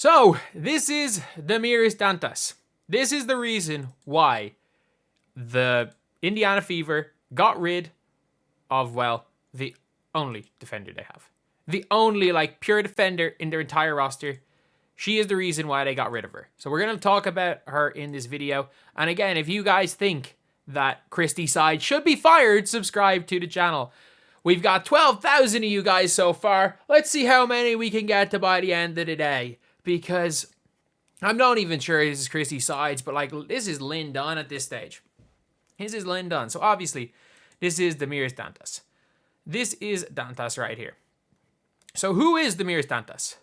So, this is Damiris Dantas. This is the reason why the Indiana Fever got rid of, well, the only defender they have. The only, pure defender in their entire roster. She is the reason why they got rid of her. So we're going to talk about her in this video. And again, if you guys think that Christy Side should be fired, subscribe to the channel. We've got 12,000 of you guys so far. Let's see how many we can get to by the end of the day. Because I'm not even sure this is Christy Sides, but this is Lynn Dunn at this stage. This is Lynn Dunn. So obviously, this is Damiris Dantas. This is Dantas right here. So who is Damiris Dantas?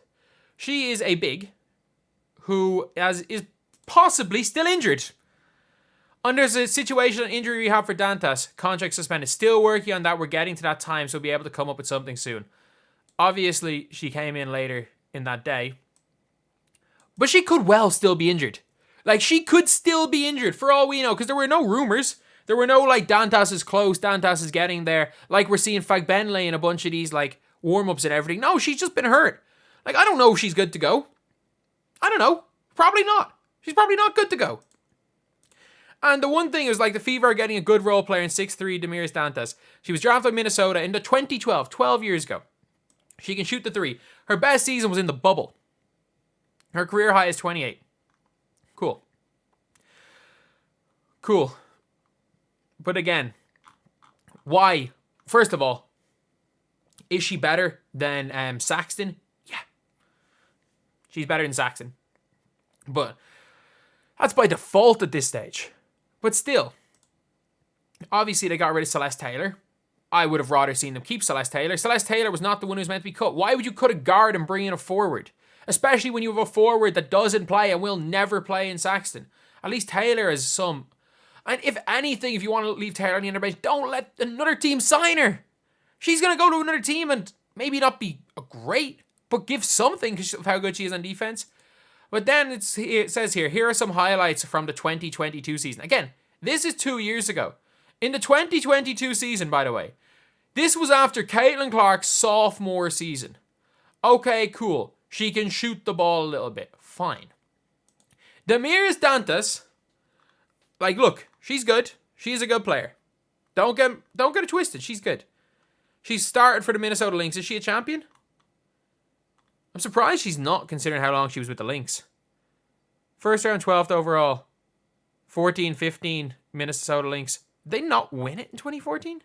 She is a big who is possibly still injured. Under the situational injury we have for Dantas, contract suspended. Still working on that. We're getting to that time, so we'll be able to come up with something soon. Obviously, she came in later in that day. But she could well still be injured. She could still be injured for all we know, because there were no rumors. There were no, Dantas is close, Dantas is getting there. We're seeing Fagbenle in a bunch of these, warm-ups and everything. No, she's just been hurt. I don't know if she's good to go. I don't know. Probably not. She's probably not good to go. And the one thing is, the Fever are getting a good role player in 6'3", Damiris Dantas. She was drafted by Minnesota in the 2012, 12 years ago. She can shoot the three. Her best season was in the bubble. Her career high is 28. Cool. Cool. But again, why? First of all, is she better than Saxton? Yeah. She's better than Saxton. But that's by default at this stage. But still, obviously they got rid of Celeste Taylor. I would have rather seen them keep Celeste Taylor. Celeste Taylor was not the one who was meant to be cut. Why would you cut a guard and bring in a forward? Especially when you have a forward that doesn't play and will never play in Saxton. At least Taylor has some. And if anything, if you want to leave Taylor on the underbench, don't let another team sign her. She's going to go to another team and maybe not be great, but give something because of how good she is on defense. But then it says here are some highlights from the 2022 season. Again, this is 2 years ago. In the 2022 season, by the way, this was after Caitlin Clark's sophomore season. Okay, cool. She can shoot the ball a little bit. Fine. Damiris Dantas, look, she's good. She's a good player. Don't get it twisted. She's good. She started for the Minnesota Lynx. Is she a champion? I'm surprised she's not, considering how long she was with the Lynx. First round, 12th overall. 14-15 Minnesota Lynx. Did they not win it in 2014?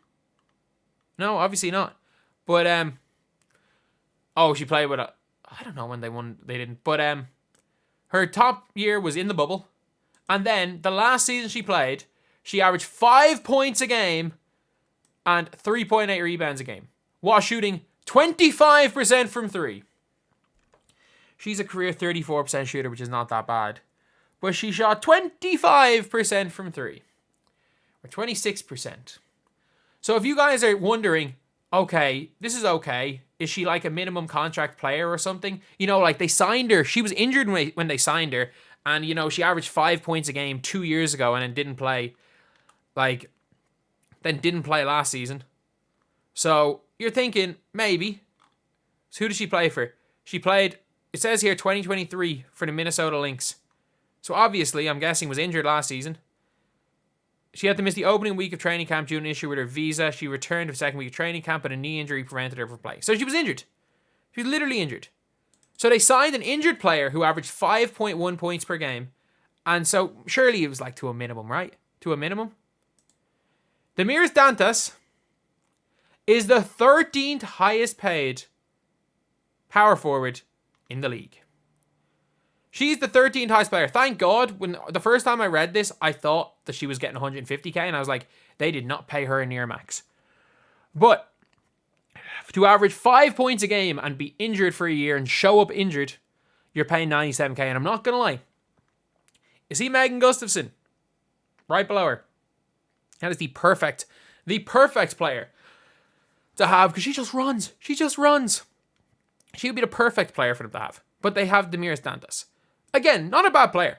No, obviously not. But, she played with I don't know when they won. They didn't. But, her top year was in the bubble. And then, the last season she played, she averaged 5 points a game and 3.8 rebounds a game, while shooting 25% from three. She's a career 34% shooter, which is not that bad. But she shot 25% from three. Or 26%. So if you guys are wondering, okay, this is okay. Is she a minimum contract player or something? They signed her. She was injured when they signed her. And, she averaged 5 points a game 2 years ago and then didn't play. Didn't play last season. So you're thinking, maybe. So who did she play for? She played, it says here, 2023 for the Minnesota Lynx. So obviously, I'm guessing, was injured last season. She had to miss the opening week of training camp due to an issue with her visa. She returned to the second week of training camp, but a knee injury prevented her from playing. So she was injured. She was literally injured. So they signed an injured player who averaged 5.1 points per game. And so surely it was to a minimum, right? To a minimum. Damiris Dantas is the 13th highest paid power forward in the league. She's the 13th highest player. Thank God, when the first time I read this, I thought that she was getting 150k, and I was like, they did not pay her a near max. But to average 5 points a game and be injured for a year and show up injured, you're paying 97k. And I'm not going to lie. You see Megan Gustafson right below her. That is the perfect player to have, because she just runs. She just runs. She would be the perfect player for them to have. But they have Damiris Dantas. Again, not a bad player.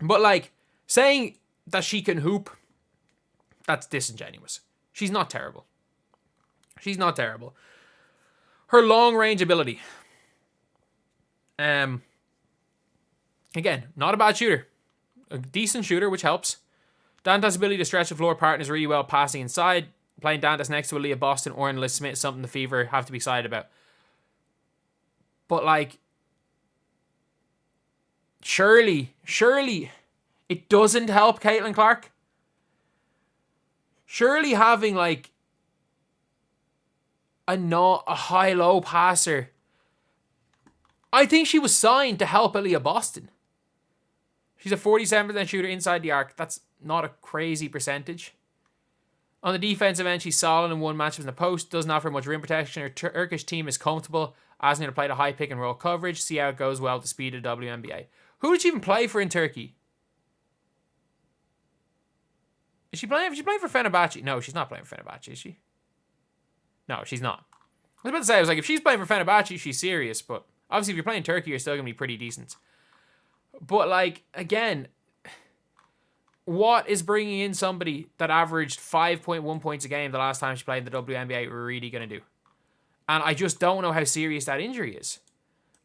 But saying that she can hoop, that's disingenuous. She's not terrible. She's not terrible. Her long range ability. Again, not a bad shooter. A decent shooter, which helps. Dantas' ability to stretch the floor partners really well passing inside. Playing Dantas next to Aaliyah Boston or Liz Smith is something the Fever have to be excited about. But, like, surely, it doesn't help Caitlin Clark. Surely having, like, a high-low passer. I think she was signed to help Aaliyah Boston. She's a 47% shooter inside the arc. That's not a crazy percentage. On the defensive end, she's solid in one matchup in the post. Doesn't offer much rim protection. Her Turkish team is comfortable. Asking her to play the high pick and roll coverage. See how it goes well with the speed of the WNBA. Who did she even play for in Turkey? Is she playing for Fenerbahce? No, she's not playing for Fenerbahce, is she? No, she's not. I was about to say, I was like, if she's playing for Fenerbahce, she's serious. But obviously, if you're playing Turkey, you're still going to be pretty decent. But, like, again, what is bringing in somebody that averaged 5.1 points a game the last time she played in the WNBA really going to do? And I just don't know how serious that injury is.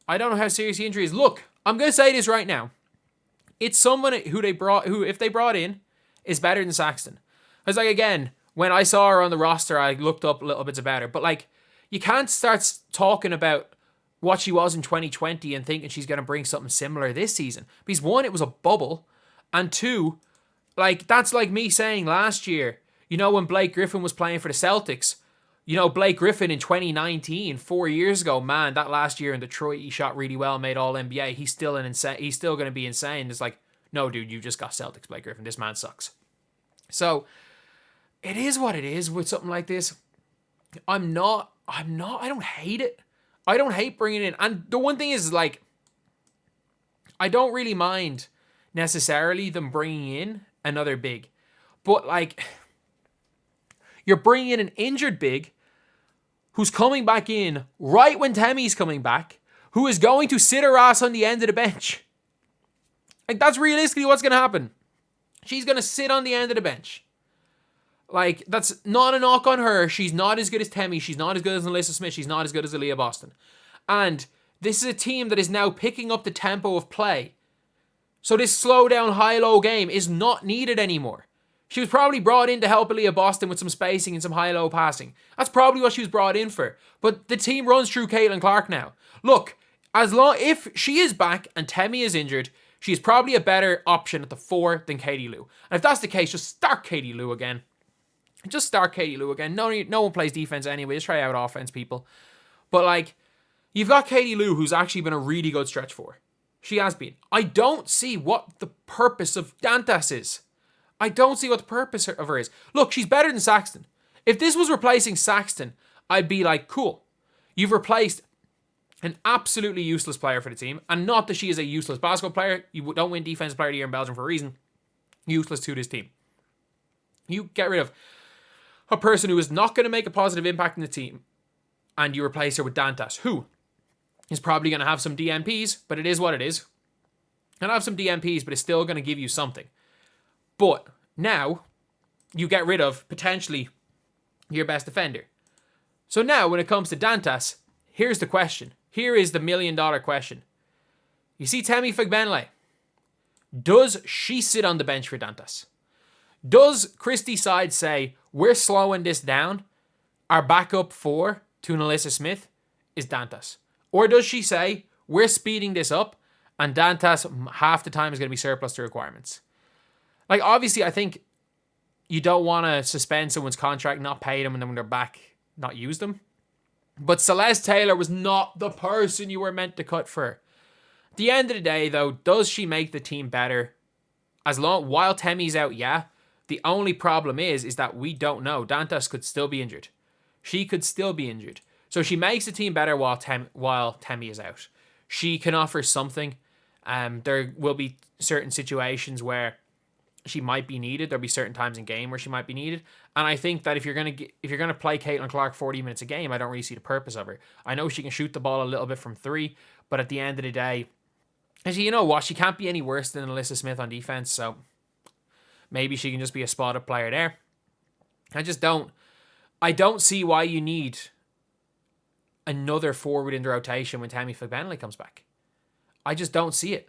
I don't know how serious the injury is. Look, I'm going to say this right now. It's someone who, if they brought in, is better than Saxton. Because, like, again, when I saw her on the roster, I looked up a little bit about her. But, like, you can't start talking about what she was in 2020 and thinking she's going to bring something similar this season. Because, one, it was a bubble. And two, like, that's like me saying last year, you know, when Blake Griffin was playing for the Celtics, you know, Blake Griffin in 2019, 4 years ago, man, that last year in Detroit, he shot really well, made all NBA. He's still going to be insane. It's like, no, dude, you just got Celtics, Blake Griffin. This man sucks. So, it is what it is with something like this. I don't hate it. I don't hate bringing it in. And the one thing is, like, I don't really mind necessarily them bringing in another big. But, like, you're bringing in an injured big who's coming back in right when Temmie's coming back, who is going to sit her ass on the end of the bench. Like, that's realistically what's going to happen. She's going to sit on the end of the bench. Like, that's not a knock on her. She's not as good as Temmie. She's not as good as Alyssa Smith. She's not as good as Aaliyah Boston. And this is a team that is now picking up the tempo of play. So this slow down, high-low game is not needed anymore. She was probably brought in to help Aaliyah Boston with some spacing and some high-low passing. That's probably what she was brought in for. But the team runs through Caitlin Clark now. Look, if she is back and Temmie is injured, she's probably a better option at the 4 than Katie Lou. And if that's the case, just start Katie Lou again. Just start Katie Lou again. No one plays defense anyway. Just try out offense, people. But, like, you've got Katie Lou, who's actually been a really good stretch for. She has been. I don't see what the purpose of Dantas is. I don't see what the purpose of her is. Look, she's better than Saxton. If this was replacing Saxton, I'd be like, cool. You've replaced an absolutely useless player for the team. And not that she is a useless basketball player. You don't win Defensive Player of the Year in Belgium for a reason. Useless to this team. You get rid of a person who is not going to make a positive impact in the team, and you replace her with Dantas, who is probably going to have some DMPs, but it is what it is. And have some DMPs, but it's still going to give you something. But now, you get rid of, potentially, your best defender. So now, when it comes to Dantas, here's the question. Here is the $1 million question. You see Tammie Fagbenle. Does she sit on the bench for Dantas? Does Christy Side say, we're slowing this down? Our backup 4 to Alyssa Smith is Dantas. Or does she say, we're speeding this up, and Dantas half the time is going to be surplus to requirements? Like, obviously, I think you don't want to suspend someone's contract, not pay them, and then when they're back, not use them. But Celeste Taylor was not the person you were meant to cut for. At the end of the day, though, does she make the team better? While Temmie's out, yeah. The only problem is that we don't know. Dantas could still be injured. She could still be injured. So she makes the team better while Temmie is out. She can offer something. There will be certain situations where she might be needed. There'll be certain times in game where she might be needed. And I think that if you're gonna play Caitlin Clark 40 minutes a game, I don't really see the purpose of her. I know she can shoot the ball a little bit from 3, but at the end of the day, actually, you know what? She can't be any worse than Alyssa Smith on defense. So maybe she can just be a spotted player there. I don't see why you need another forward in the rotation when Tammie Fagbenle comes back. I just don't see it.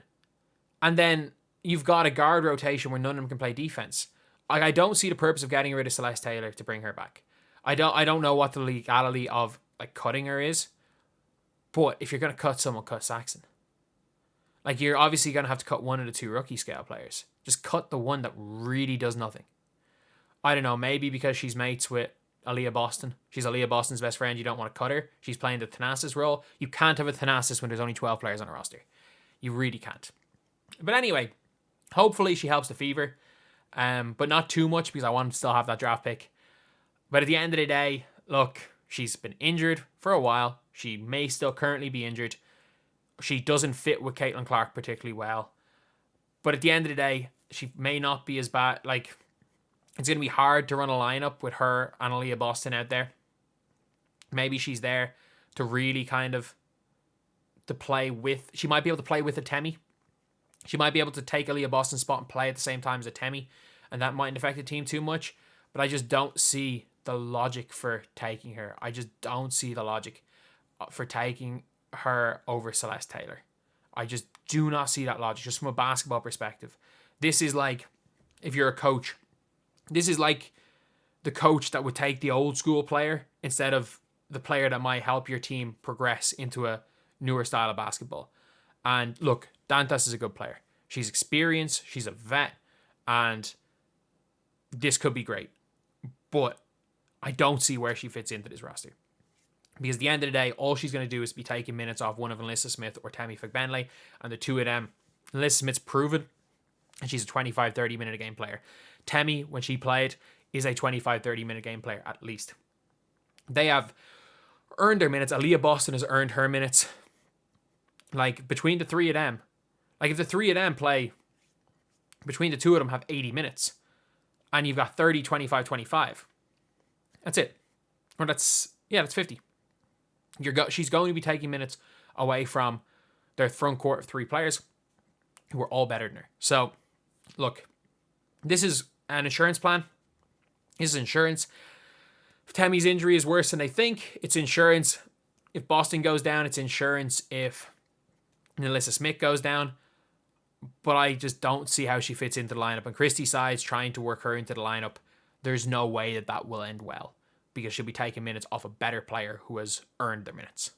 And then you've got a guard rotation where none of them can play defense. I don't see the purpose of getting rid of Celeste Taylor to bring her back. I don't know what the legality of like cutting her is, but if you're gonna cut someone, cut Saxon. Like, you're obviously gonna have to cut one of the two rookie scale players. Just cut the one that really does nothing. I don't know, maybe because she's mates with Aaliyah Boston. She's Aaliyah Boston's best friend. You don't want to cut her. She's playing the Thanasis role. You can't have a Thanasis when there's only 12 players on a roster. You really can't. But anyway, hopefully she helps the Fever. But not too much, because I want to still have that draft pick. But at the end of the day, look, she's been injured for a while. She may still currently be injured. She doesn't fit with Caitlin Clark particularly well. But at the end of the day, she may not be as bad. Like, it's going to be hard to run a lineup with her and Aaliyah Boston out there. Maybe she's there to really kind of to play with. She might be able to play with a Temi. She might be able to take Aaliyah Boston's spot and play at the same time as a Temi. And that mightn't affect the team too much. But I just don't see the logic for taking her. I just don't see the logic for taking her over Celeste Taylor. I just do not see that logic, just from a basketball perspective. This is like, if you're a coach, this is like the coach that would take the old school player instead of the player that might help your team progress into a newer style of basketball. And look, Dantas is a good player. She's experienced, she's a vet, and this could be great. But I don't see where she fits into this roster. Because at the end of the day, all she's going to do is be taking minutes off one of Alyssa Smith or Tammy Figbenley, and the two of them, Alyssa Smith's proven, and she's a 25-30 minute a game player. Tammy, when she played, is a 25-30 minute game player at least. They have earned their minutes. Aaliyah Boston has earned her minutes. Like, between the three of them, like if the three of them play, between the two of them have 80 minutes, and you've got 30, 25, 25. That's it. Or that's 50. She's going to be taking minutes away from their front court of three players who are all better than her. So, look, this is an insurance plan. This is insurance. If Tammy's injury is worse than they think, it's insurance. If Boston goes down, it's insurance. If Alyssa Smith goes down. But I just don't see how she fits into the lineup. And Christy Sides trying to work her into the lineup, there's no way that will end well, because she'll be taking minutes off a better player who has earned their minutes.